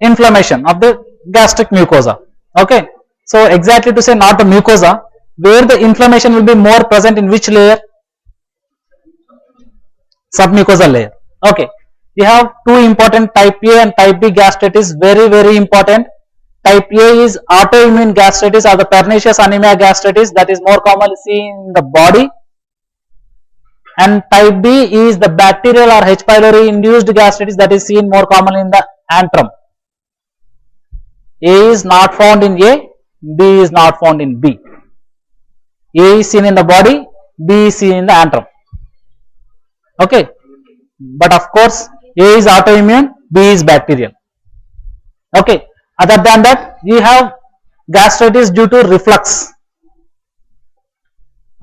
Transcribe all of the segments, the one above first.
inflammation of the gastric mucosa. Okay, so exactly to say not the mucosa, where the inflammation will be more present in which layer? Submucosal layer. Okay, we have two important, type A and type B gastritis, very important. Type A is autoimmune gastritis or the pernicious anemia gastritis, that is more commonly seen in the body, and type B is the bacterial or H. pylori induced gastritis, that is seen more commonly in the antrum. A is not found in A, B is not found in B. A is seen in the body, B is seen in the antrum. Okay, but of course A is autoimmune, B is bacterial. Okay, other than that we have gastritis due to reflux.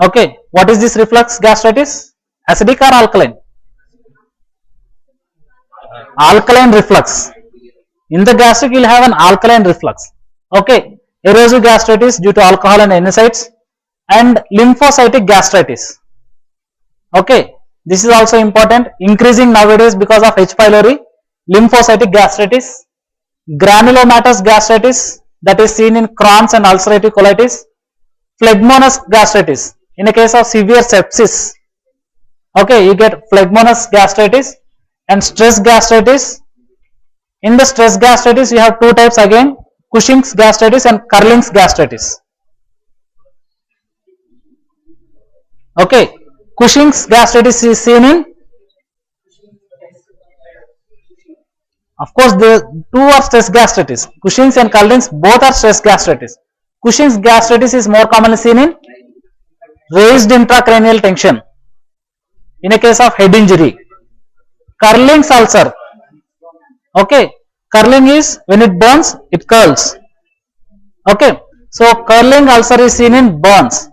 Okay, what is this reflux gastritis? Acidic or alkaline? Alkaline reflux. In the gastric you will have an alkaline reflux. Okay, erosive gastritis due to alcohol and NSAIDs, and lymphocytic gastritis. Okay, this is also important, increasing nowadays because of H. pylori. Lymphocytic gastritis, granulomatous gastritis, that is seen in Crohn's and ulcerative colitis, phlegmonous gastritis in a case of severe sepsis. Okay, you get phlegmonous gastritis, and stress gastritis. In the stress gastritis you have two types again, Cushing's gastritis and Curling's gastritis. Okay, Cushing's gastritis is seen in, of course the two are stress gastritis, Cushing's and Curling's both are stress gastritis. Cushing's gastritis is more commonly seen in raised intracranial tension in a case of head injury. Curling's ulcer, okay, curling is when it burns it curls. Okay, so curling ulcer is seen in burns.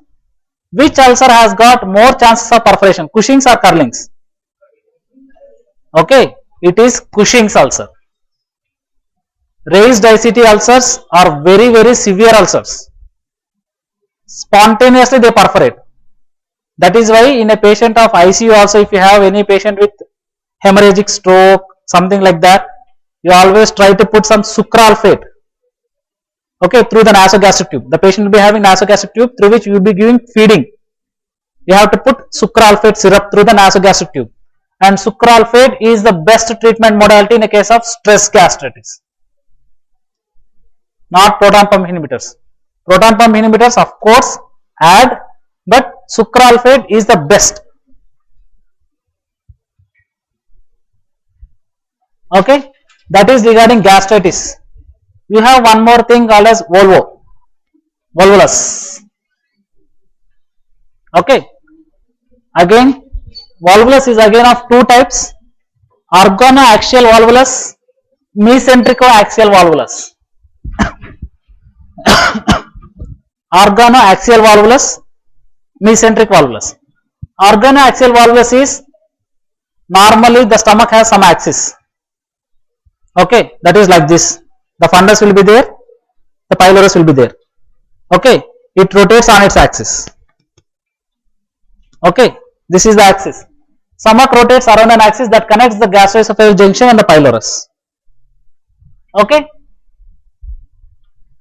Which ulcer has got more chances of perforation, Cushing's or Curling's? Okay, it is Cushing's ulcer. Raised ICT ulcers are very severe ulcers. Spontaneously they perforate. That is why in a patient of ICU also, if you have any patient with hemorrhagic stroke, something like that, you always try to put some sucralfate, okay, through the nasogastric tube. The patient will be having nasogastric tube through which you will be giving feeding. You have to put sucralfate syrup through the nasogastric tube, and sucralfate is the best treatment modality in a case of stress gastritis. Not proton pump inhibitors. Proton pump inhibitors of course add, but sucralfate is the best. Okay, that is regarding gastritis. We have one more thing called as volvulus. Okay, again volvulus is again of two types, organoaxial volvulus, mesenterico-axial volvulus. Organoaxial volvulus, mesenteric volvulus. Organoaxial volvulus is normally the stomach has some axis. Okay, that is like this. The fundus will be there, the pylorus will be there. Okay, it rotates on its axis. Okay, this is the axis. Stomach rotates around an axis that connects the gastroesophageal junction and the pylorus. Okay,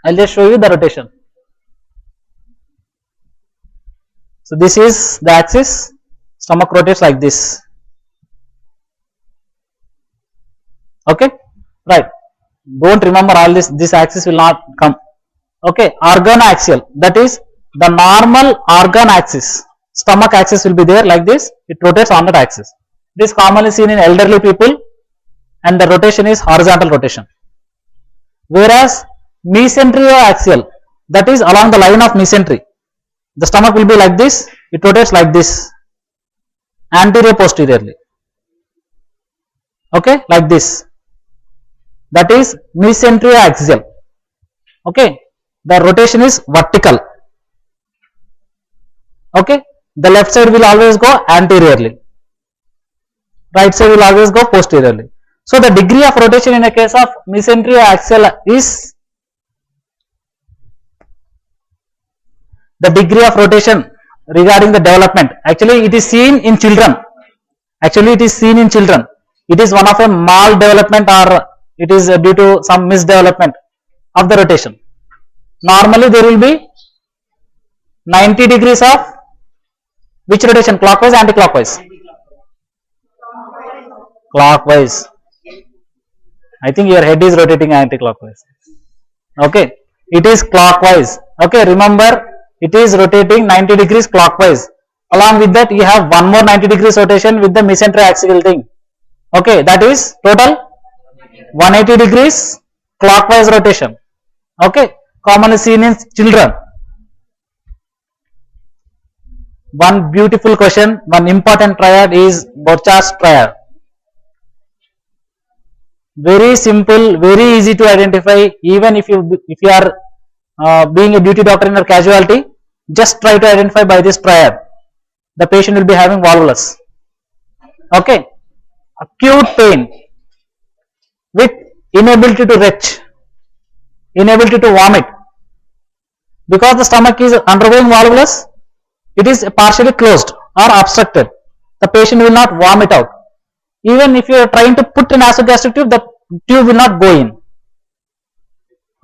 I'll just show you the rotation. So this is the axis, stomach rotates like this. Okay, right. Don't remember all this axis will not come. Okay, organoaxial, that is the normal organ axis. Stomach axis will be there like this, it rotates on that axis. It is commonly seen in elderly people and the rotation is horizontal rotation. Whereas mesenterioaxial, that is along the line of mesentery. The stomach will be like this, it rotates like this, anterior posteriorly. Okay, like this. That is mesenterioaxial. Okay, the rotation is vertical. Okay, the left side will always go anteriorly, right side will always go posteriorly. So the degree of rotation in a case of mesenterioaxial is, the degree of rotation regarding the development, actually it is seen in children. It is one of a maldevelopment or it is due to some misdevelopment of the rotation. Normally there will be 90 degrees of which rotation, clockwise, anti-clockwise? Clockwise. I think your head is rotating anti-clockwise. Okay, it is clockwise. Okay, remember it is rotating 90 degrees clockwise. Along with that you have one more 90 degrees rotation with the mesentery axial thing. Okay, that is total 180 degrees clockwise rotation. Okay, commonly seen in children. One beautiful question, one important triad is Borchardt triad. Very simple, very easy to identify. Even if you are being a duty doctor in a casualty, just try to identify by this triad. The patient will be having volvulus. Okay, acute pain with inability to retch, inability to vomit, because the stomach is undergoing volvulus. It is partially closed or obstructed. The patient will not vomit out. Even if you are trying to put an nasogastric tube, the tube will not go in.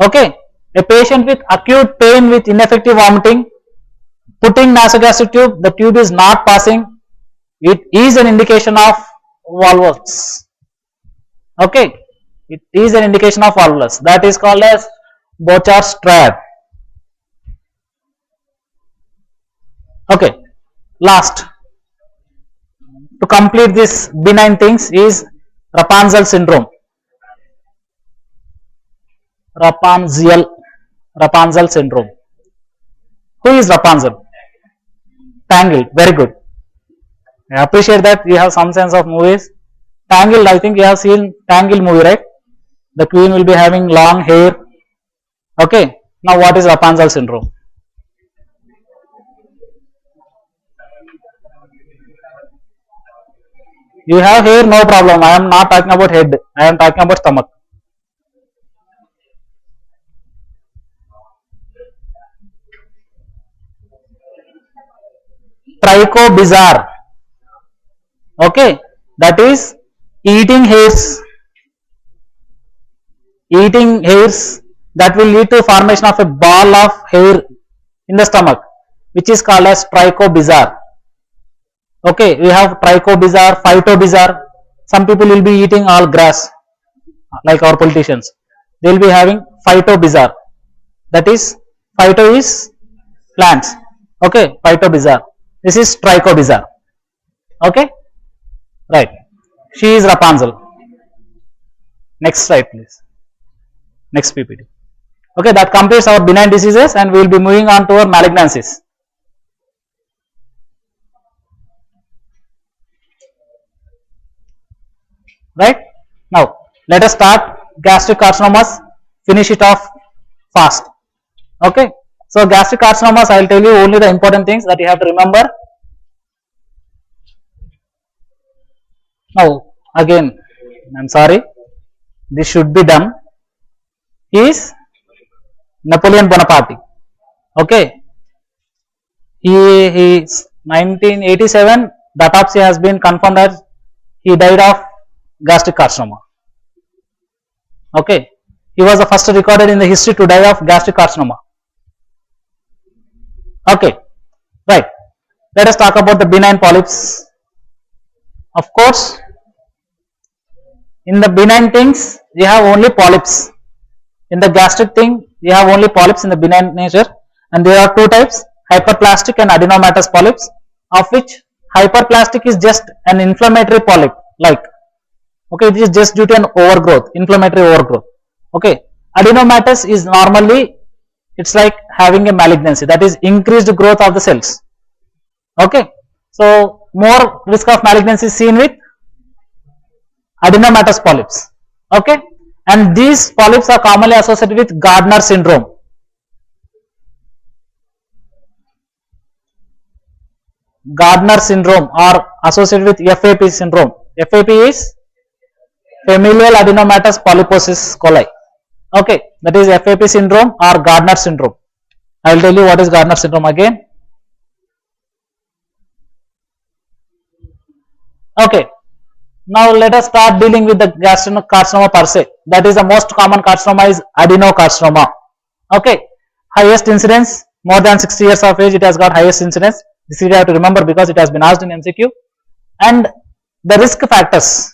Okay, a patient with acute pain with ineffective vomiting, putting nasogastric tube, the tube is not passing. It is an indication of volvulus. Okay, it is an indication of volvulus. That is called as Borchardt triad. Okay, last to complete this benign things is Rapunzel syndrome. Rapunzel syndrome. Who is Rapunzel? Tangled. Very good. I appreciate that you have some sense of movies. Tangled, I think you have seen Tangled movie, right? The queen will be having long hair. Okay. Now what is Rapunzel syndrome? You have hair, no problem. I am not talking about head. I am talking about stomach. Trichobizarre. Okay, that is eating hairs. Eating hairs that will lead to formation of a ball of hair in the stomach, which is called as trichobizarre. Okay, we have trichobizarre, phytobizarre. Some people will be eating all grass, like our politicians. They will be having phytobizarre. That is, phyto is plants. Okay, phytobizarre. This is trichobizarre. Okay, right. She is Rapunzel. Next slide, please. Next PPT. Okay, that completes our benign diseases, and we will be moving on to our malignancies. Right, now let us start gastric carcinomas, finish it off fast. Okay, so gastric carcinomas, I will tell you only the important things that you have to remember. Now again, I am sorry, this should be done. He is Napoleon Bonaparte. Okay, he is 1987, the autopsy has been confirmed that he died of gastric carcinoma. Okay, he was the first recorded in the history to die of gastric carcinoma. Okay, right. Let us talk about the benign polyps. Of course, in the benign things, you have only polyps. In the gastric thing, you have only polyps in the benign nature, and there are two types: hyperplastic and adenomatous polyps, of which hyperplastic is just an inflammatory polyp, like. Okay, it is just due to an overgrowth, inflammatory overgrowth. Okay, adenomatous is normally, it's like having a malignancy, that is increased growth of the cells. Okay, so more risk of malignancy is seen with adenomatous polyps. Okay, and these polyps are commonly associated with Gardner syndrome. Gardner syndrome or associated with FAP syndrome. FAP is familial adenomatous polyposis coli. Okay, that is FAP syndrome or Gardner syndrome. I will tell you what is Gardner syndrome again. Okay, Now let us start dealing with the carcinoma per se. That is the most common carcinoma is adenocarcinoma. Okay, highest incidence, more than 60 years of age, it has got highest incidence. This you have to remember because it has been asked in MCQ. And the risk factors.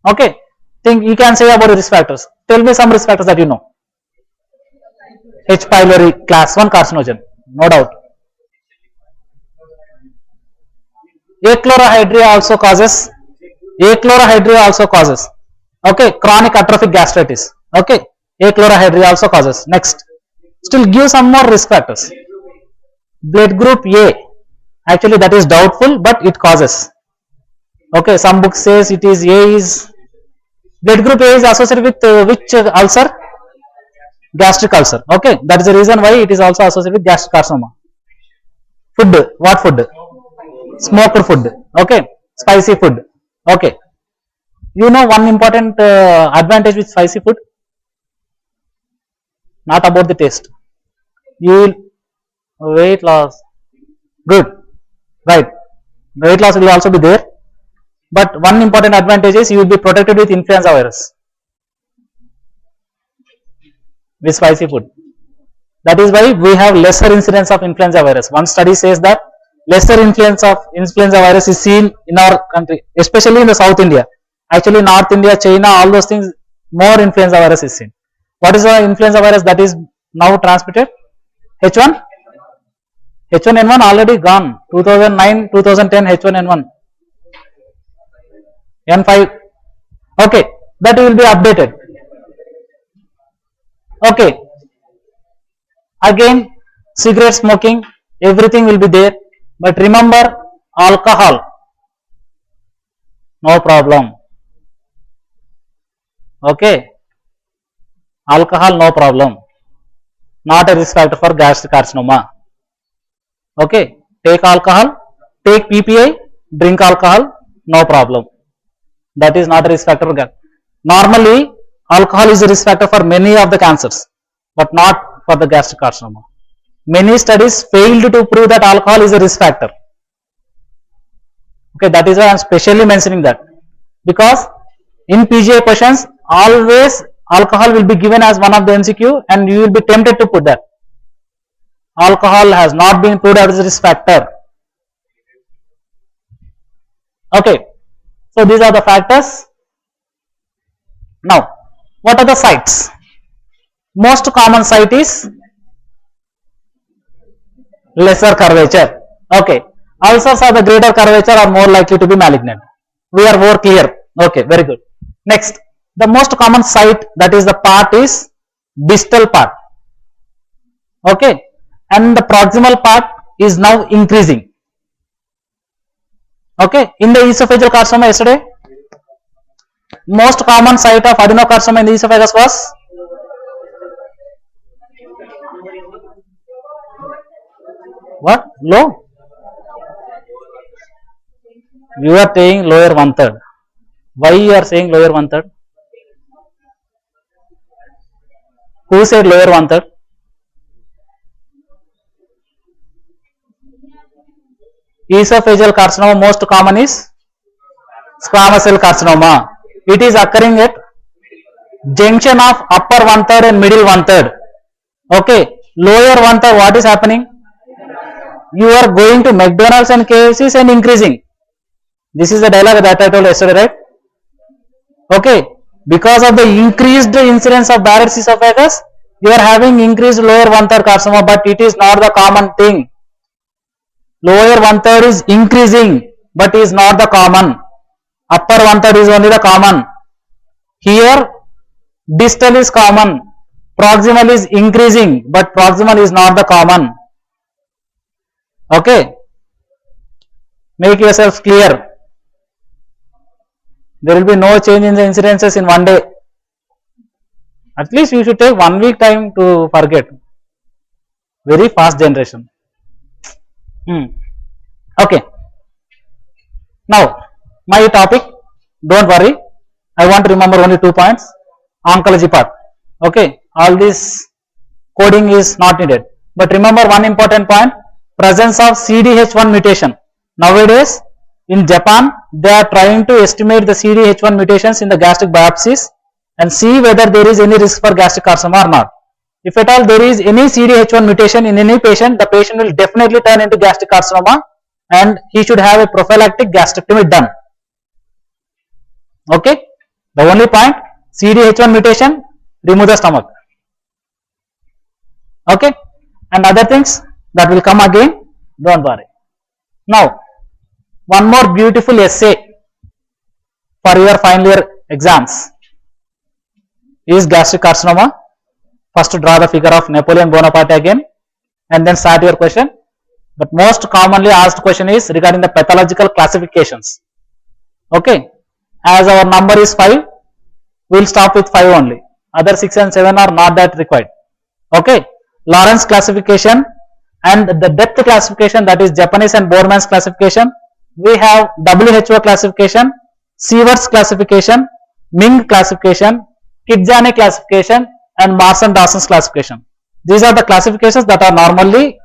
Okay, think you can say about the risk factors. Tell me some risk factors that you know. H. pylori, class 1 carcinogen, no doubt. Achlorohydria also causes. Okay, chronic atrophic gastritis. Okay, achlorohydria also causes. Next, still give some more risk factors. Blood group A, actually that is doubtful, but it causes. Okay, some books says it is A is blood group A is associated with which ulcer? Gastric ulcer. Okay, that is the reason why it is also associated with gastric carcinoma. Food, what food? Smoked food. Okay, spicy food. Okay, you know one important advantage with spicy food, not about the taste. You will weight loss, good, right? Weight loss will also be there, but one important advantage is you will be protected with influenza virus with spicy food. That is why we have lesser incidence of influenza virus. One study says that lesser influence of influenza virus is seen in our country, especially in the South India. Actually, North India, China, all those things, more influenza virus is seen. What is the influenza virus that is now transmitted? H1? H1N1 already gone. 2009, 2010 H1N1. N5. Okay, that will be updated. Okay. Again, cigarette smoking, everything will be there. But remember, alcohol, no problem. Okay, alcohol, no problem. Not a risk factor for gastric carcinoma. Okay, take alcohol, take PPI, drink alcohol, no problem. That is not a risk factor for gastric. Normally, alcohol is a risk factor for many of the cancers, but not for the gastric carcinoma. Many studies failed to prove that alcohol is a risk factor. Okay, that is why I am specially mentioning that, because in PGI questions always alcohol will be given as one of the MCQ and you will be tempted to put that. Alcohol has not been proved as a risk factor. Okay, so these are the factors. Now, what are the sites? Most common site is lesser curvature. Okay, ulcers are the greater curvature are more likely to be malignant. We are more clear. Okay, very good. Next, the most common site, that is the part, is distal part. Okay, and the proximal part is now increasing. Okay, in the esophageal carcinoma yesterday, most common site of adenocarcinoma in the esophagus was what? Low? You are saying lower 1/3. Why you are saying lower 1/3? Who said lower 1/3? Esophageal carcinoma most common is squamous cell carcinoma. It is occurring at junction of upper 1/3 and middle 1/3. Okay, lower 1/3, what is happening? You are going to McDonald's and KFCs and increasing. This is the dialogue that I told yesterday, right? Okay, because of the increased incidence of Barrett's esophagus, you are having increased lower 1/3 carcinoma, but it is not the common thing. Lower 1/3 is increasing, but is not the common. Upper 1/3 is only the common. Here, distal is common. Proximal is increasing, but proximal is not the common. Okay, make yourselves clear. There will be no change in the incidences in one day. At least you should take 1 week time to forget. Very fast generation. Okay. Now, my topic, don't worry. I want to remember only 2 points. Oncology part. Okay. All this coding is not needed. But remember one important point. Presence of CDH1 mutation. Nowadays, In Japan, they are trying to estimate the CDH1 mutations in the gastric biopsies and see whether there is any risk for gastric carcinoma or not. If at all there is any CDH1 mutation in any patient, the patient will definitely turn into gastric carcinoma and he should have a prophylactic gastrectomy done. Okay, the only point, CDH1 mutation, remove the stomach. Okay, and other things that will come again, don't worry. Now, one more beautiful essay for your final year exams is gastric carcinoma. First draw the figure of Napoleon Bonaparte again and then start your question. But most commonly asked question is regarding the pathological classifications. Okay, as our number is 5, we will stop with 5 only. Other 6 and 7 are not that required. Okay, Lawrence classification and the depth classification, that is Japanese and Borman's classification. We have WHO classification, Sievert's classification, Ming classification, Kijani classification and Marson-Dawson's classification. These are the classifications that are normally,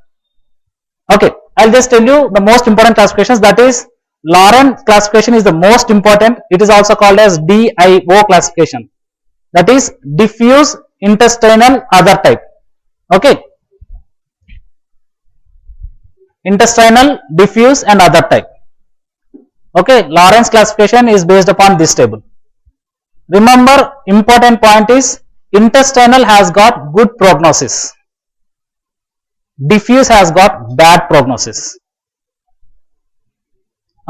okay, I will just tell you the most important classifications, that is Lawrence classification is the most important. It is also called as DIO classification, that is diffuse intestinal other type. Okay, intestinal, diffuse and other type. Okay, Lawrence classification is based upon this table. Remember, important point is intestinal has got good prognosis, diffuse has got bad prognosis.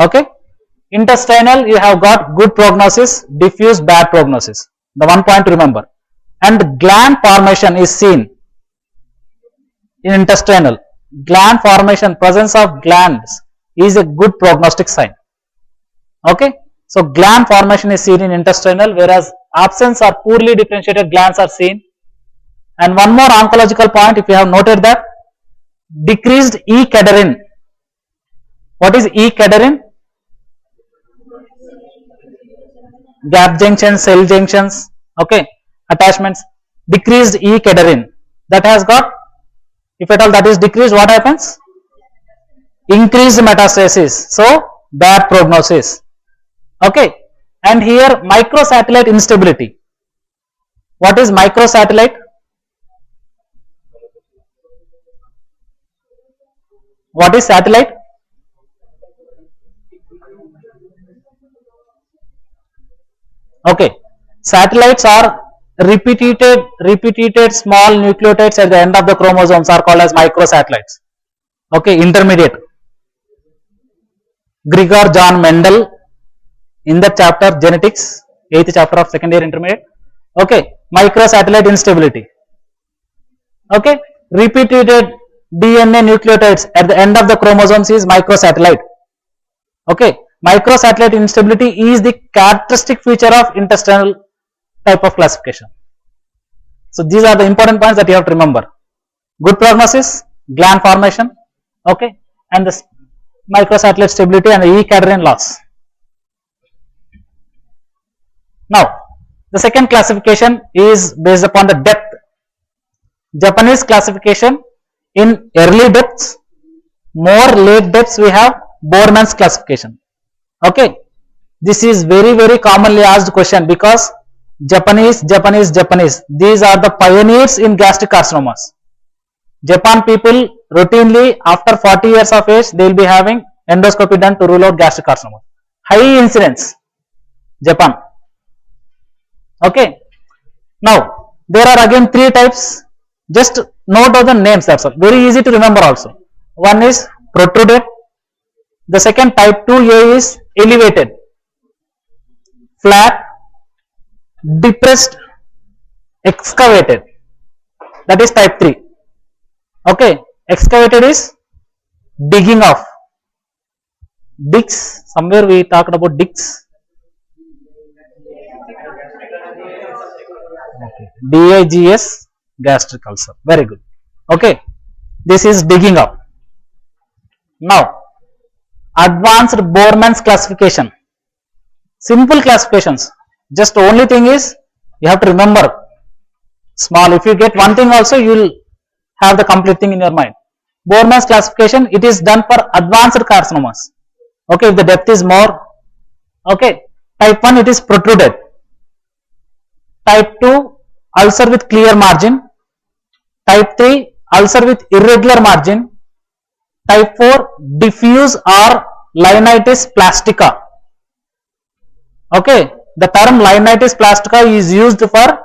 Okay, intestinal you have got good prognosis, diffuse bad prognosis. The one point to remember. And gland formation is seen in intestinal. Gland formation, presence of glands is a good prognostic sign. Okay, so gland formation is seen in intestinal, whereas absence or poorly differentiated glands are seen. And one more oncological point, if you have noted that, decreased E-cadherin. What is E-cadherin? Gap junctions, cell junctions, okay, attachments. Decreased E-cadherin, that has got, if at all that is decreased, what happens? Increased metastasis, so bad prognosis. Okay, and here microsatellite instability. What is microsatellite? What is satellite? Okay, satellites are repeated small nucleotides at the end of the chromosomes are called as microsatellites. Okay, intermediate. Gregor John Mendel in the chapter genetics, 8th chapter of second year intermediate. Okay, microsatellite instability. Okay, repeated DNA nucleotides at the end of the chromosomes is microsatellite. Okay, microsatellite instability is the characteristic feature of intestinal type of classification. So these are the important points that you have to remember. Good prognosis, gland formation, okay, and the microsatellite stability and the E-cadherin loss. Now, the second classification is based upon the depth. Japanese classification, in early depths, more late depths we have Borman's classification. Okay, this is very commonly asked question because Japanese, these are the pioneers in gastric carcinomas. Japan people routinely after 40 years of age they will be having endoscopy done to rule out gastric carcinoma. High incidence, Japan. Okay, now there are again 3 types. Just note down the names, that's all. Very easy to remember also. One is protruded. The second type 2A is elevated, flat, depressed, excavated. That is type 3. Okay, excavated is digging off. Digs, somewhere we talked about digs. Okay. DIGS, gastric ulcer. Very good. Okay, this is digging up. Now, advanced Borman's classification. Simple classifications. Just only thing is you have to remember small. If you get one thing also, you will have the complete thing in your mind. Borman's classification, it is done for advanced carcinomas. Okay, if the depth is more. Okay, type 1 it is protruded. Type 2 ulcer with clear margin. Type 3 ulcer with irregular margin. Type 4 diffuse or linitis plastica. Okay, the term linitis plastica is used for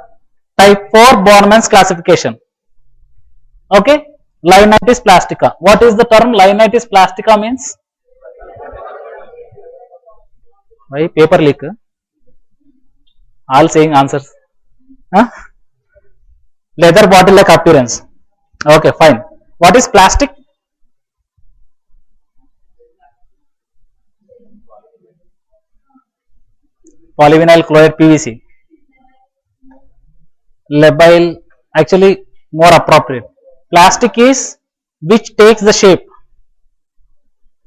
type 4 Borman's classification. Okay, linitis plastica. What is the term linitis plastica means? Why paper leak? All saying answers. Huh? Leather bottle like appearance. Okay, fine. What is plastic? Polyvinyl chloride PVC. Labile, actually more appropriate. Plastic is which takes the shape.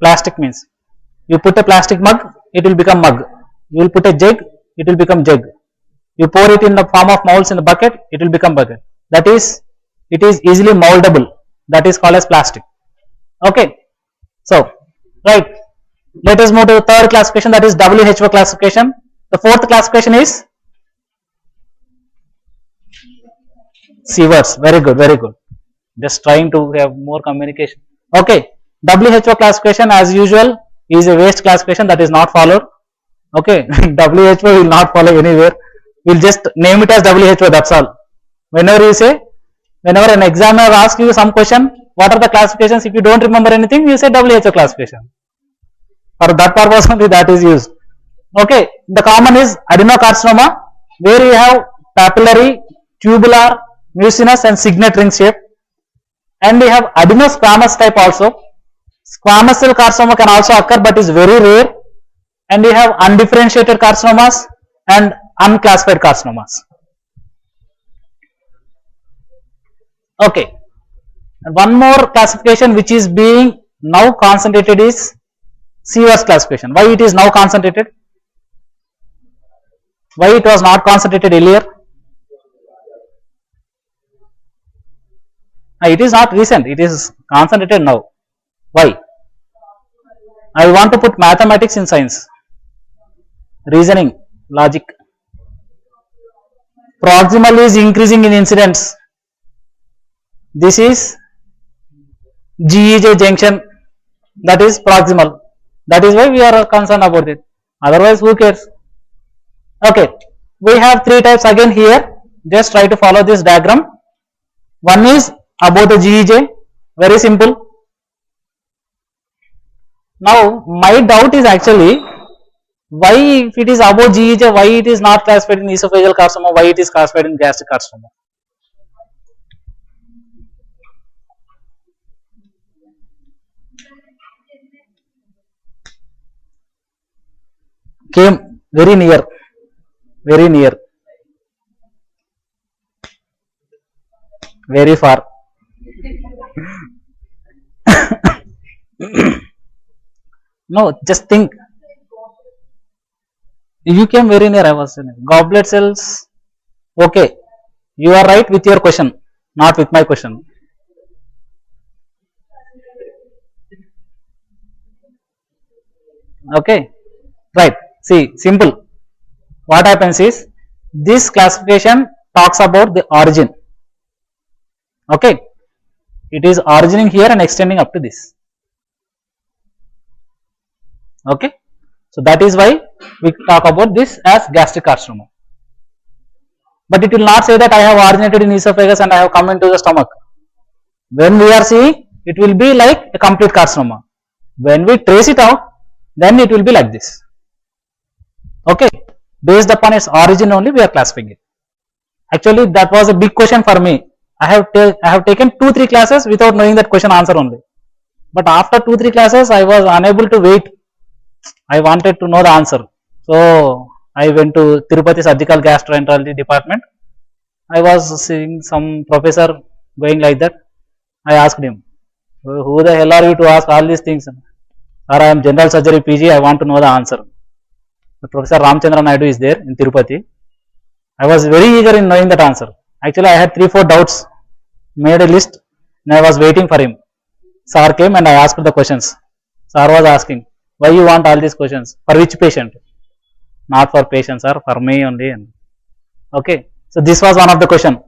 Plastic means you put a plastic mug, it will become mug. You will put a jug, it will become jug. You pour it in the form of molds in the bucket, it will become bucket. That is, it is easily moldable. That is called as plastic. Okay. So, right. Let us move to the third classification, that is WHO classification. The fourth classification is Sieverts. Very good, very good. Just trying to have more communication. Okay. WHO classification as usual is a waste classification that is not followed. Okay. WHO will not follow anywhere. We will just name it as WHO, that's all. Whenever you say, whenever an examiner asks you some question, what are the classifications? If you don't remember anything, you say WHO classification. For that purpose only that is used. Okay. The common is adenocarcinoma, where you have papillary, tubular, mucinous and signet ring shape. And we have adenosquamous type also. Squamous cell carcinoma can also occur but is very rare. And we have undifferentiated carcinomas and unclassified carcinomas. Okay. And one more classification which is being now concentrated is Sieverts classification. Why it is now concentrated? Why it was not concentrated earlier? It is not recent, it is concentrated now. Why? I want to put mathematics in science. Reasoning, logic. Proximal is increasing in incidence. This is GEJ junction, that is proximal. That is why we are concerned about it. Otherwise, who cares? Okay, we have three types again here. Just try to follow this diagram. One is above the GEJ, very simple. Now, my doubt is actually why if it is above GEJ, why it is not classified in esophageal carcinoma, why it is classified in gastric carcinoma. Came very near, very far. No, just think. You came very near, I was saying. Goblet cells, okay. You are right with your question, not with my question. Okay, right. See, simple. What happens is, this classification talks about the origin. Okay, it is origining here and extending up to this. Okay, so that is why we talk about this as gastric carcinoma. But it will not say that I have originated in esophagus and I have come into the stomach. When we are seeing, it will be like a complete carcinoma. When we trace it out, then it will be like this. Okay, based upon its origin only we are classifying it. Actually, that was a big question for me. I have taken 2-3 classes without knowing that question answer only. But after 2-3 classes, I was unable to wait. I wanted to know the answer. So, I went to Tirupati Surgical Gastroenterology department. I was seeing some professor going like that. I asked him, who the hell are you to ask all these things? Sir, I am general surgery PG, I want to know the answer. The Professor Ramchandra Naidu is there in Tirupati. I was very eager in knowing that answer. Actually, I had 3-4 doubts, made a list and I was waiting for him. Sir came and I asked the questions. Sir was asking, Why you want all these questions? For which patient? Not for patients, sir, for me only. Okay, so this was one of the question.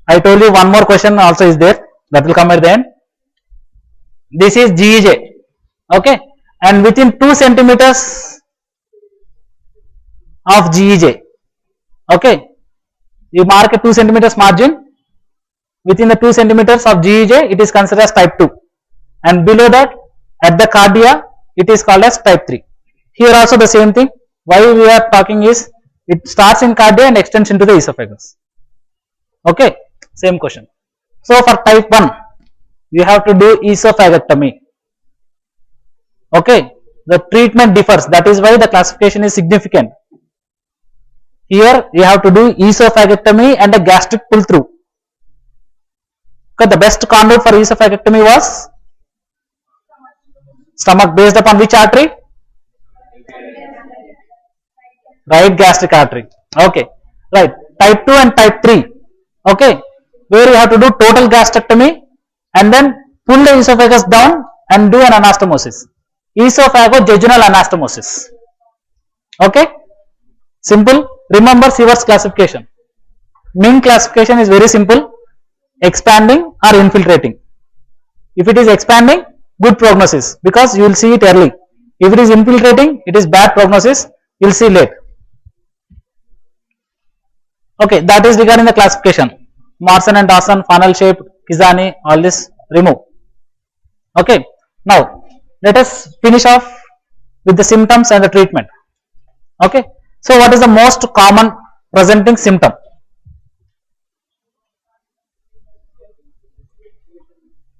I told you one more question also is there, that will come at the end. This is GEJ, okay, and within 2 centimeters of GEJ, okay, you mark a 2 centimeters margin. Within the 2 centimeters of GEJ, it is considered as type 2, and below that, at the cardia, it is called as type 3. Here also the same thing. Why we are talking is, it starts in cardia and extends into the esophagus. Okay, same question. So for type 1, you have to do esophagectomy. Okay, the treatment differs. That is why the classification is significant. Here you have to do esophagectomy and a gastric pull through. Okay, the best conduit for esophagectomy was stomach, based upon which artery? Right gastric artery. Okay, right. Type 2 and type 3. Okay, where you have to do total gastrectomy and then pull the esophagus down and do an anastomosis. Esophago-jejunal anastomosis. Okay, simple. Remember Sievert's classification. Ming classification is very simple. Expanding or infiltrating. If it is expanding, good prognosis, because you will see it early. If it is infiltrating, it is bad prognosis, you will see late. Okay, that is regarding the classification. Marsan and Dawson, funnel shape, Kizani, all this remove. Okay, now let us finish off with the symptoms and the treatment. Okay, so what is the most common presenting symptom?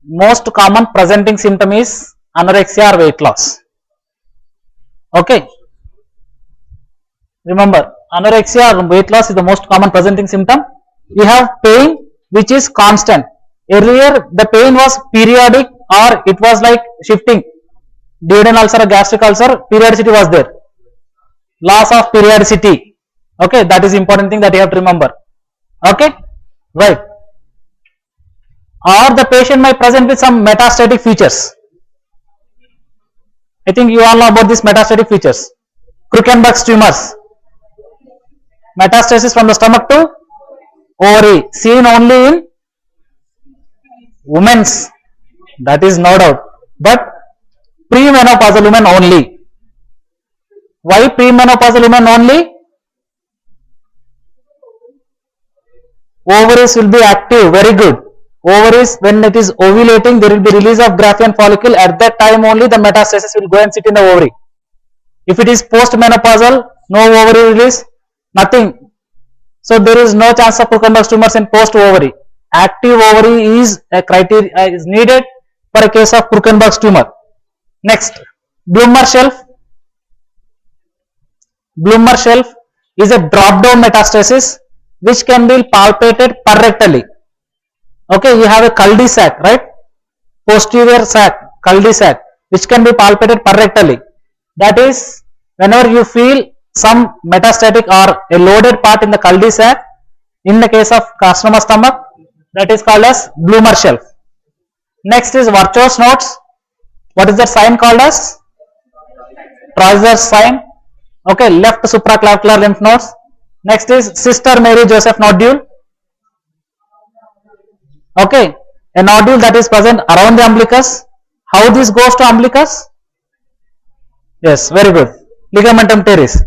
Most common presenting symptom is anorexia or weight loss. Okay, remember, anorexia or weight loss is the most common presenting symptom. You have pain which is constant. Earlier the pain was periodic or it was like shifting. Duodenal ulcer or gastric ulcer, periodicity was there. Loss of periodicity. Okay, that is important thing that you have to remember. Okay, right. Or the patient might present with some metastatic features. I think you all know about these metastatic features. Krukenberg's tumors. Metastasis from the stomach to ovary, seen only in women's, that is no doubt, but premenopausal women only. Why premenopausal women only? Ovaries will be active, very good. Ovaries, when it is ovulating, there will be release of Graafian follicle. At that time only the metastasis will go and sit in the ovary. If it is postmenopausal, no ovary release, nothing. So there is no chance of Krukenberg's tumors in post ovary. Active ovary is a criteria is needed for a case of Krukenberg's tumor. Next, Bloomer shelf. Bloomer shelf is a drop down metastasis which can be palpated perrectally. Okay, you have a cul-de-sac, right? Posterior sac, cul-de-sac, which can be palpated perrectally. That is, whenever you feel some metastatic or a loaded part in the cul-de-sac, in the case of carcinoma stomach, that is called as Bloomer shelf. Next is Virchow's nodes. What is that sign called as? Trousers sign. Okay, left supraclavicular lymph nodes. Next is Sister Mary Joseph nodule. Okay, a nodule that is present around the umbilicus. How this goes to umbilicus? Yes, very good. Ligamentum teres.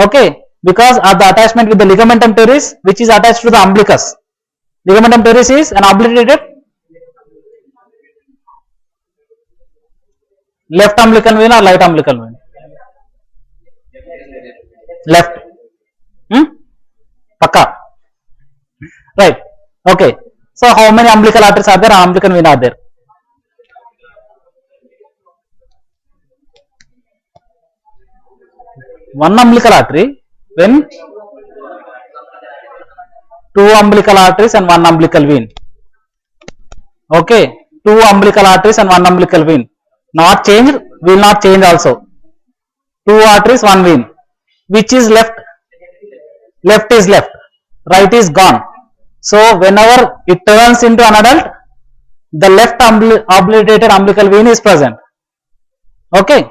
Okay, because of the attachment with the ligamentum teres, which is attached to the umbilicus. Ligamentum teres is an obliterated left umbilical vein or right umbilical vein? Left. Pakka. Right. Okay. So how many umbilical arteries are there? Umbilical vein are there? One umbilical artery. When? Two umbilical arteries and one umbilical vein. Okay. Two umbilical arteries and one umbilical vein. Not changed. Will not change also. Two arteries, one vein. Which is left? Left is left. Right is gone. So whenever it turns into an adult, the left obliterated umbilical vein is present. Okay.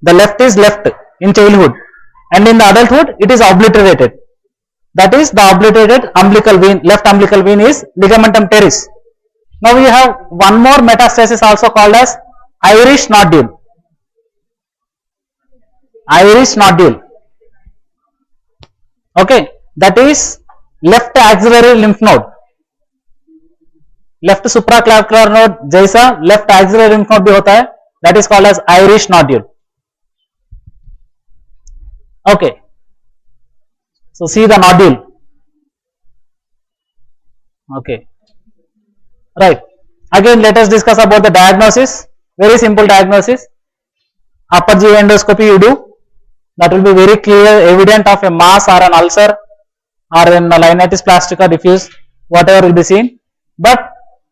The left is left in childhood, and in the adulthood it is obliterated. That is the obliterated umbilical vein. Left umbilical vein is ligamentum teres. Now we have one more metastasis also called as Irish nodule. Irish nodule. Okay, that is left axillary lymph node. Left supraclavicular node जैसा left axillary lymph node भी होता है, that is called as Irish nodule. Okay, so see the nodule. Okay, right. Again, let us discuss about the diagnosis. Very simple diagnosis. Upper GI endoscopy you do. That will be very clear, evident of a mass or an ulcer or an linitis plastica diffuse, whatever will be seen. But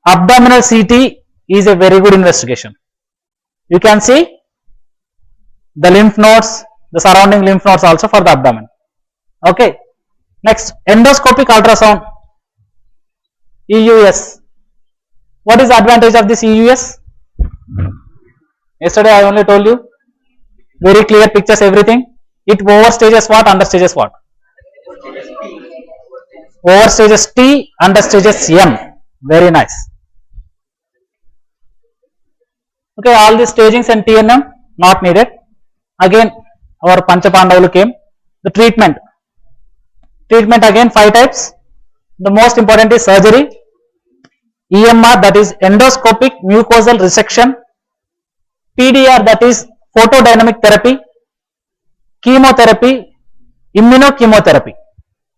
abdominal CT is a very good investigation. You can see the lymph nodes, the surrounding lymph nodes also for the abdomen. Okay. Next, endoscopic ultrasound, EUS. What is the advantage of this EUS? Yesterday I only told you. Very clear pictures, everything. It overstages what, understages what? Overstages T, understages M. Very nice. Okay, all these stagings and TNM not needed. Again, our Panchapandavalu came. The treatment. Treatment again 5 types. The most important is surgery. EMR, that is endoscopic mucosal resection. PDR, that is photodynamic therapy. Chemotherapy, immunochemotherapy.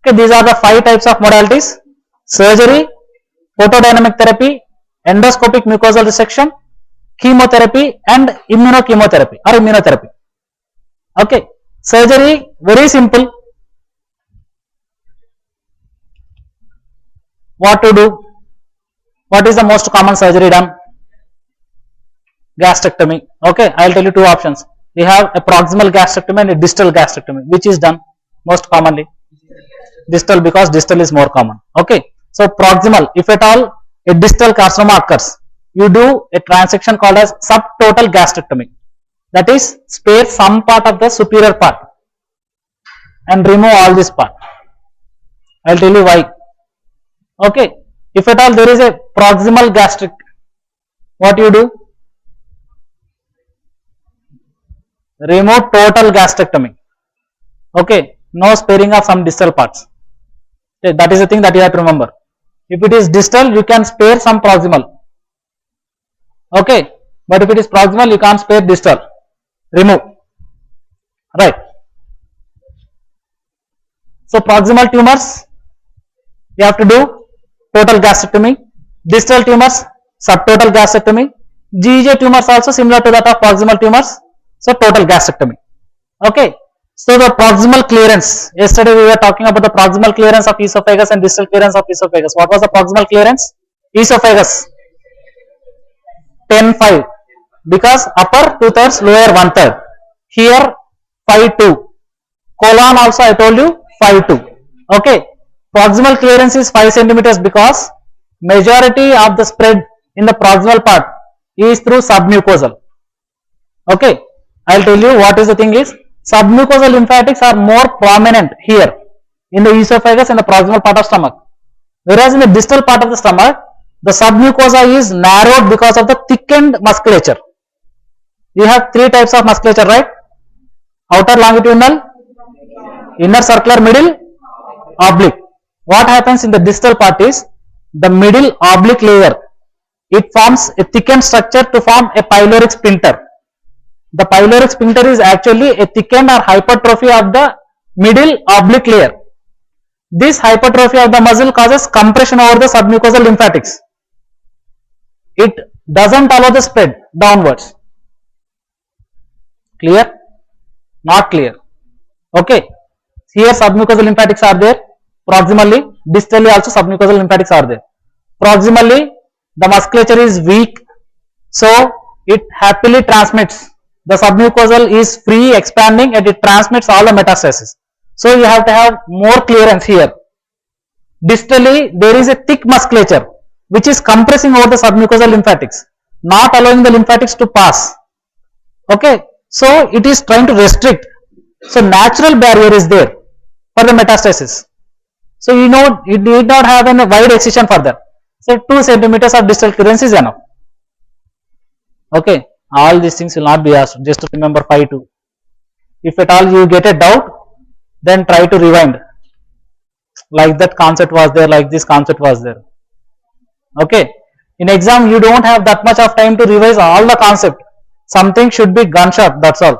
Okay, these are the 5 types of modalities: surgery, photodynamic therapy, endoscopic mucosal resection, chemotherapy, and immunochemotherapy or immunotherapy. Okay, surgery very simple. What to do? What is the most common surgery done? Gastrectomy. Okay, I will tell you 2 options. We have a proximal gastrectomy and a distal gastrectomy. Which is done most commonly? Distal, because distal is more common. Okay, so proximal, if at all a distal carcinoma occurs, you do a transaction called as subtotal gastrectomy. That is, spare some part of the superior part and remove all this part. I will tell you why. Okay, if at all there is a proximal gastric, what you do? Remove total gastrectomy. Okay, no sparing of some distal parts. Okay, that is the thing that you have to remember. If it is distal, you can spare some proximal. Okay, but if it is proximal, you can't spare distal. Remove. Right. So proximal tumors, you have to do total gastrectomy. Distal tumors, subtotal gastrectomy. GEJ tumors also similar to that of proximal tumors. So total gastrectomy. Okay. So the proximal clearance. Yesterday we were talking about the proximal clearance of esophagus and distal clearance of esophagus. What was the proximal clearance? Esophagus 10-5, because upper 2/3, lower 1/3. Here 5-2. Colon also I told you 5-2. Okay. Proximal clearance is 5 centimeters because majority of the spread in the proximal part is through submucosal. Okay. I will tell you what is the thing is, submucosal lymphatics are more prominent here in the esophagus and the proximal part of stomach. Whereas in the distal part of the stomach, the submucosa is narrowed because of the thickened musculature. We have 3 types of musculature, right? Outer longitudinal, inner circular, middle oblique. What happens in the distal part is, the middle oblique layer, it forms a thickened structure to form a pyloric sphincter. The pyloric sphincter is actually a thickened or hypertrophy of the middle oblique layer. This hypertrophy of the muscle causes compression over the submucosal lymphatics. It doesn't allow the spread downwards. Clear? Not clear. Okay. Here submucosal lymphatics are there. Proximally, distally also submucosal lymphatics are there. Proximally, the musculature is weak, so it happily transmits. The submucosal is free, expanding, and it transmits all the metastasis. So you have to have more clearance here. Distally, there is a thick musculature which is compressing over the submucosal lymphatics, not allowing the lymphatics to pass. Okay, So it is trying to restrict. So natural barrier is there for the metastasis. So you need not have a wide excision further. So 2 centimeters of distal clearance is enough. Okay, all these things will not be asked. Just remember 5-2. If at all you get a doubt, then try to rewind. Like that concept was there, like this concept was there. Okay, in exam you don't have that much of time to revise all the concept. Something should be gunshot, that's all.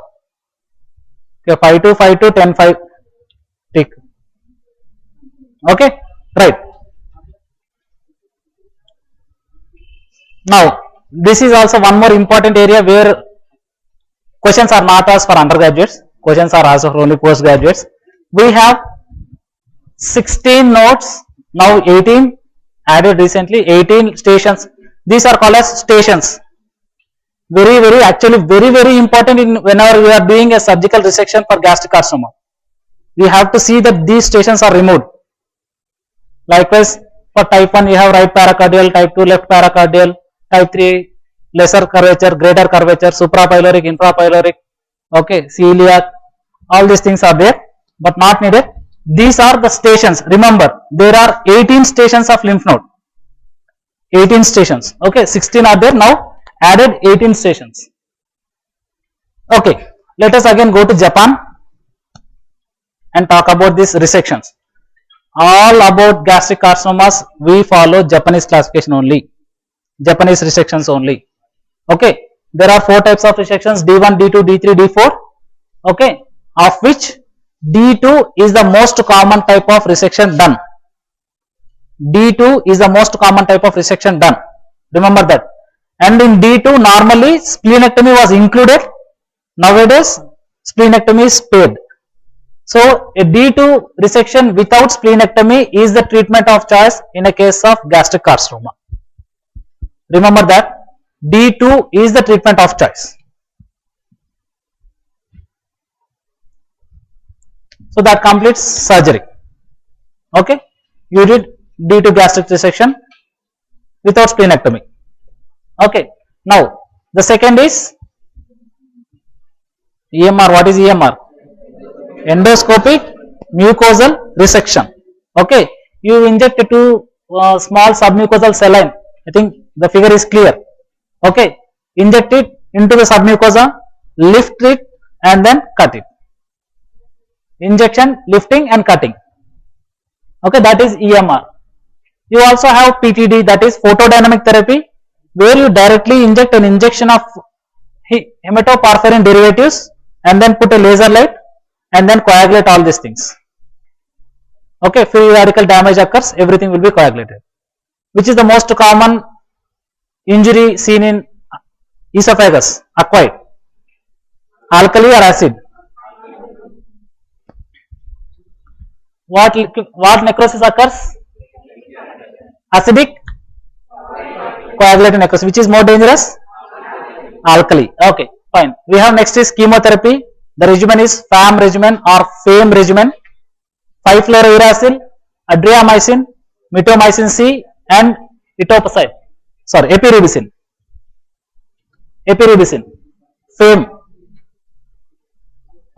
Okay, 5-2, 5-2, 10-5, tick. Okay, right. Now, this is also one more important area where questions are not asked for undergraduates, questions are asked for only postgraduates. We have 16 nodes, now 18, added recently, 18 stations. These are called as stations. Actually very important in whenever you are doing a surgical resection for gastric carcinoma. We have to see that these stations are removed. Likewise, for type 1 you have right paracardial, type 2 left paracardial, type 3 lesser curvature, greater curvature, suprapyloric, infrapyloric, okay, celiac, all these things are there, but not needed. These are the stations. Remember, there are 18 stations of lymph node. 18 stations. Okay, 16 are there, now added 18 stations. Okay, let us again go to Japan and talk about these resections. All about gastric carcinomas, we follow Japanese classification only, Japanese resections only. Okay, there are 4 types of resections: D1, D2, D3, D4. Okay, of which D2 is the most common type of resection done. D2 is the most common type of resection done. Remember that. And in D2 normally splenectomy was included. Nowadays splenectomy is spared. So a D2 resection without splenectomy is the treatment of choice in a case of gastric carcinoma. Remember that D2 is the treatment of choice. So that completes surgery. Okay, you did D2 gastric resection without splenectomy. Okay, now the second is EMR. What is EMR? Endoscopic mucosal resection. Okay, you inject 2 small submucosal saline. I think the figure is clear. Okay, inject it into the submucosa, lift it and then cut it. Injection, lifting and cutting. Okay, that is EMR. You also have PTD, that is photodynamic therapy, where you directly inject an injection of hematoporphyrin derivatives and then put a laser light and then coagulate all these things. Okay, free radical damage occurs, everything will be coagulated. Which is the most common injury seen in esophagus acquired? Alkali or acid? What necrosis occurs? Acidic coagulated necrosis. Which is more dangerous? Alkali. Okay, fine. We have next is chemotherapy. The regimen is FAM regimen or FAME regimen. 5-fluorouracil, adriamycin, mitomycin C and etoposide. Sorry, epirubicin. Epirubicin. FAME.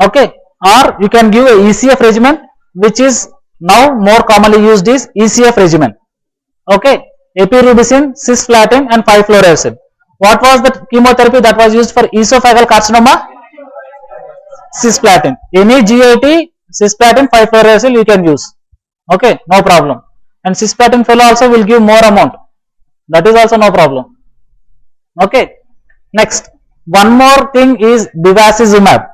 Okay. Or you can give a ECF regimen, which is now more commonly used is ECF regimen. Okay, epirubicin, cisplatin and 5-fluorouracil. What was the chemotherapy that was used for esophageal carcinoma? Cisplatin. Any GIT, cisplatin, 5-fluorouracil you can use. Okay, no problem. And cisplatin fellow also will give more amount. That is also no problem. Okay, next. One more thing is bevacizumab,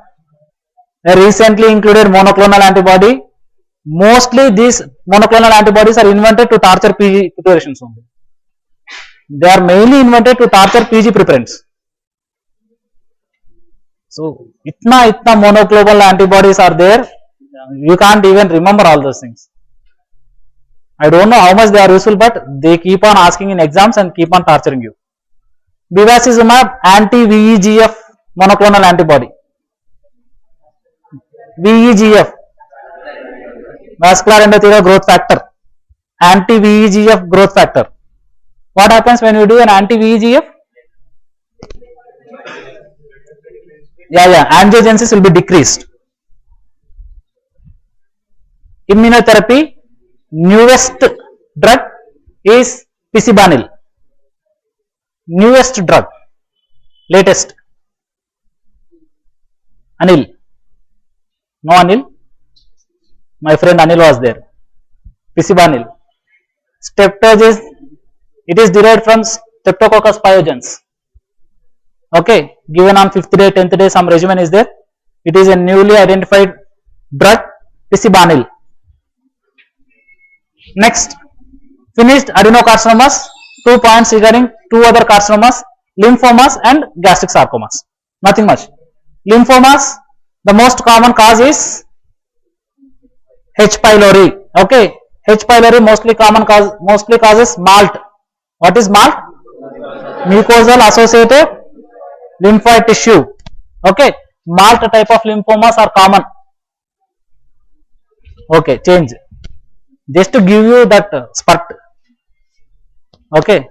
a recently included monoclonal antibody. Mostly these monoclonal antibodies are invented to torture PG preparations only. They are mainly invented to torture PG preparants. So, itna monoclonal antibodies are there, you can't even remember all those things. I don't know how much they are useful, but they keep on asking in exams and keep on torturing you. Bevacizumab, anti-VEGF monoclonal antibody. VEGF, vascular endothelial growth factor, anti-VEGF growth factor. What happens when you do an anti-VEGF? angiogenesis will be decreased. Immunotherapy, newest drug is picibanil. Newest drug, latest. Anil. No Anil? My friend Anil was there. Picibanil. Streptococcus, it is derived from Streptococcus pyogenes. Okay, given on 5th day, 10th day, some regimen is there. It is a newly identified drug, picibanil. Next, finished adenocarcinomas. 2 points regarding 2 other carcinomas, lymphomas and gastric sarcomas. Nothing much. Lymphomas, the most common cause is H. pylori. Okay, H. pylori mostly causes malt. What is malt? Mucosal associated lymphoid tissue. Okay, malt type of lymphomas are common. Okay, change. Just to give you that spurt. Okay,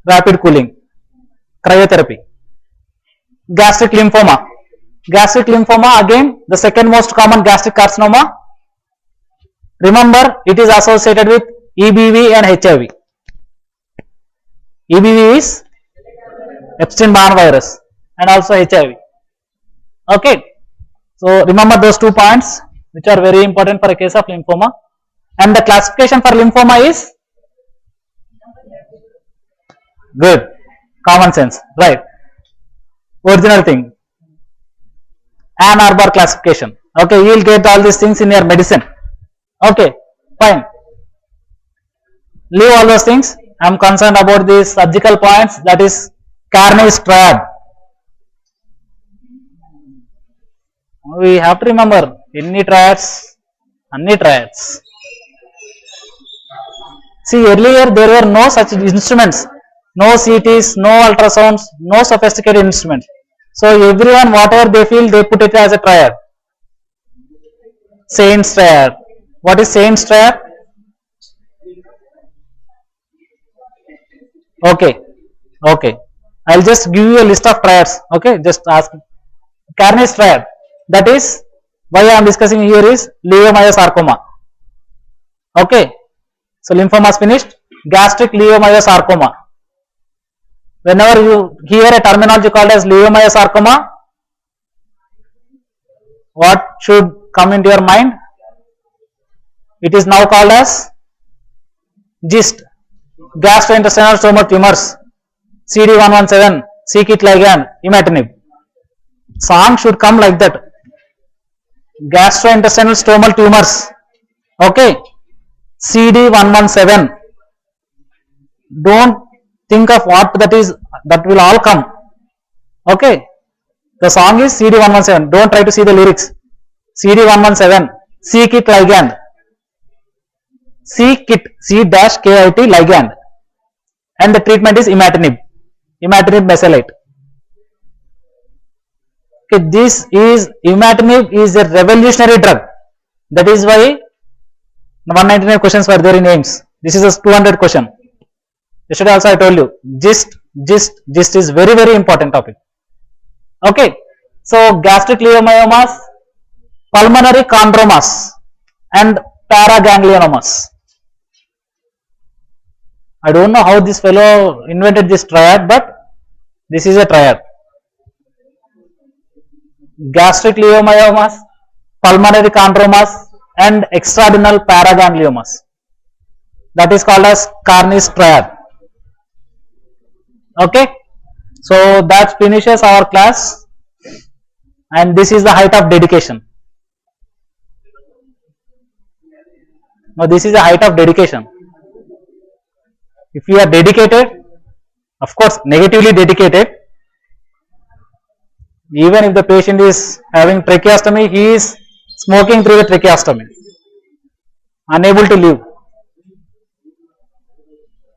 rapid cooling, cryotherapy. Gastric lymphoma. Gastric lymphoma, again the second most common gastric carcinoma. Remember, it is associated with EBV and HIV. EBV is Epstein-Barr virus and also HIV. Okay, so remember those 2 points which are very important for a case of lymphoma. And the classification for lymphoma is good, common sense, right? Original thing, Ann Arbor classification. Okay, you will get all these things in your medicine. Okay, fine. Leave all those things. I am concerned about these surgical points, that is Carney's triad. We have to remember any triads, any triads. See, earlier there were no such instruments, no CTs, no ultrasounds, no sophisticated instruments. So everyone, whatever they feel, they put it as a triad. Saint's triad. What is Saint's triad? Okay. I'll just give you a list of triads. Okay, just ask. Carney's triad. That is why I am discussing here is leiomyosarcoma. Okay. So lymphoma is finished. Gastric leiomyosarcoma. Whenever you hear a terminology called as leiomyosarcoma, what should come into your mind? It is now called as GIST, gastrointestinal stromal tumors, CD117, c-KIT ligand, imatinib. Song should come like that. Gastrointestinal stromal tumors. Okay, CD117. Don't think of what that is, that will all come. Okay, the song is CD117. Don't try to see the lyrics. CD117, c-KIT ligand, c-KIT, C-KIT ligand, and the treatment is imatinib mesylate. Okay, this is imatinib is a revolutionary drug. That is why 199 questions were there in AIMS. This is a 200 question. Yesterday also I told you, GIST is very, very important topic. Okay, so gastric leiomyomas, pulmonary chondromas and paragangliomas. I don't know how this fellow invented this triad, but this is a triad. Gastric leiomyomas, pulmonary chondromas and extradural paragangliomas. That is called as Carney's triad. Okay, so that finishes our class, and this is the height of dedication. Now this is the height of dedication. If you are dedicated, of course negatively dedicated, even if the patient is having tracheostomy, he is smoking through the tracheostomy, unable to live.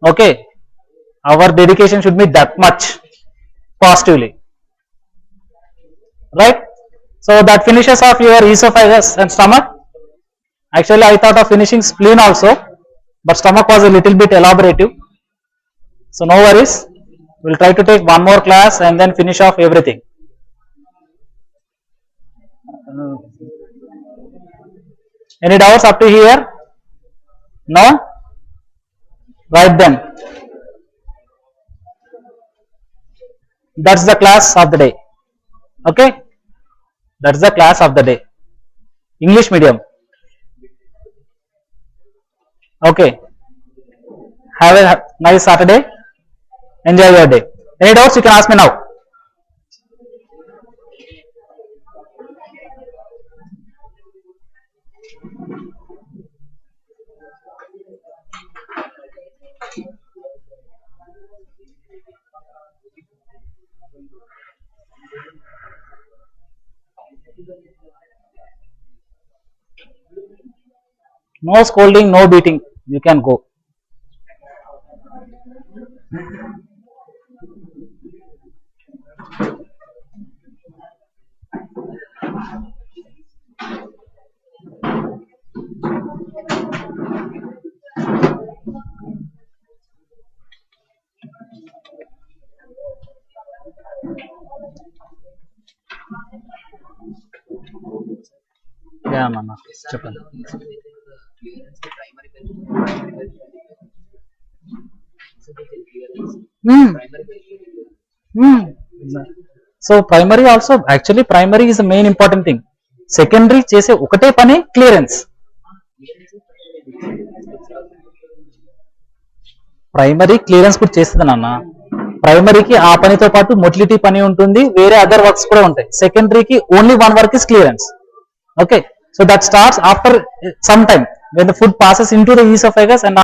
Okay, our dedication should be that much positively, right? So that finishes off your esophagus and stomach. Actually I thought of finishing spleen also, but stomach was a little bit elaborative. So no worries, we will try to take one more class and then finish off everything. Any doubts up to here? No? Write them. That's the class of the day. Okay? That's the class of the day. English medium. Okay. Have a nice Saturday. Enjoy your day. Any doubts you can ask me now. No scolding, no beating. You can go. Yeah, Mama. So primary also, actually primary is the main important thing. Secondary చేసే ఒకటే పని clearance. Primary clearance కూడా చేస్తుంది నాన్న. ప్రైమరీకి ఆ పనితో పాటు motility పని ఉంటుంది, వేరే అదర్ వర్క్స్ కూడా ఉంటాయి. సెకండరీకి only one work is clearance. Okay, so that starts after some time when the food passes into the esophagus and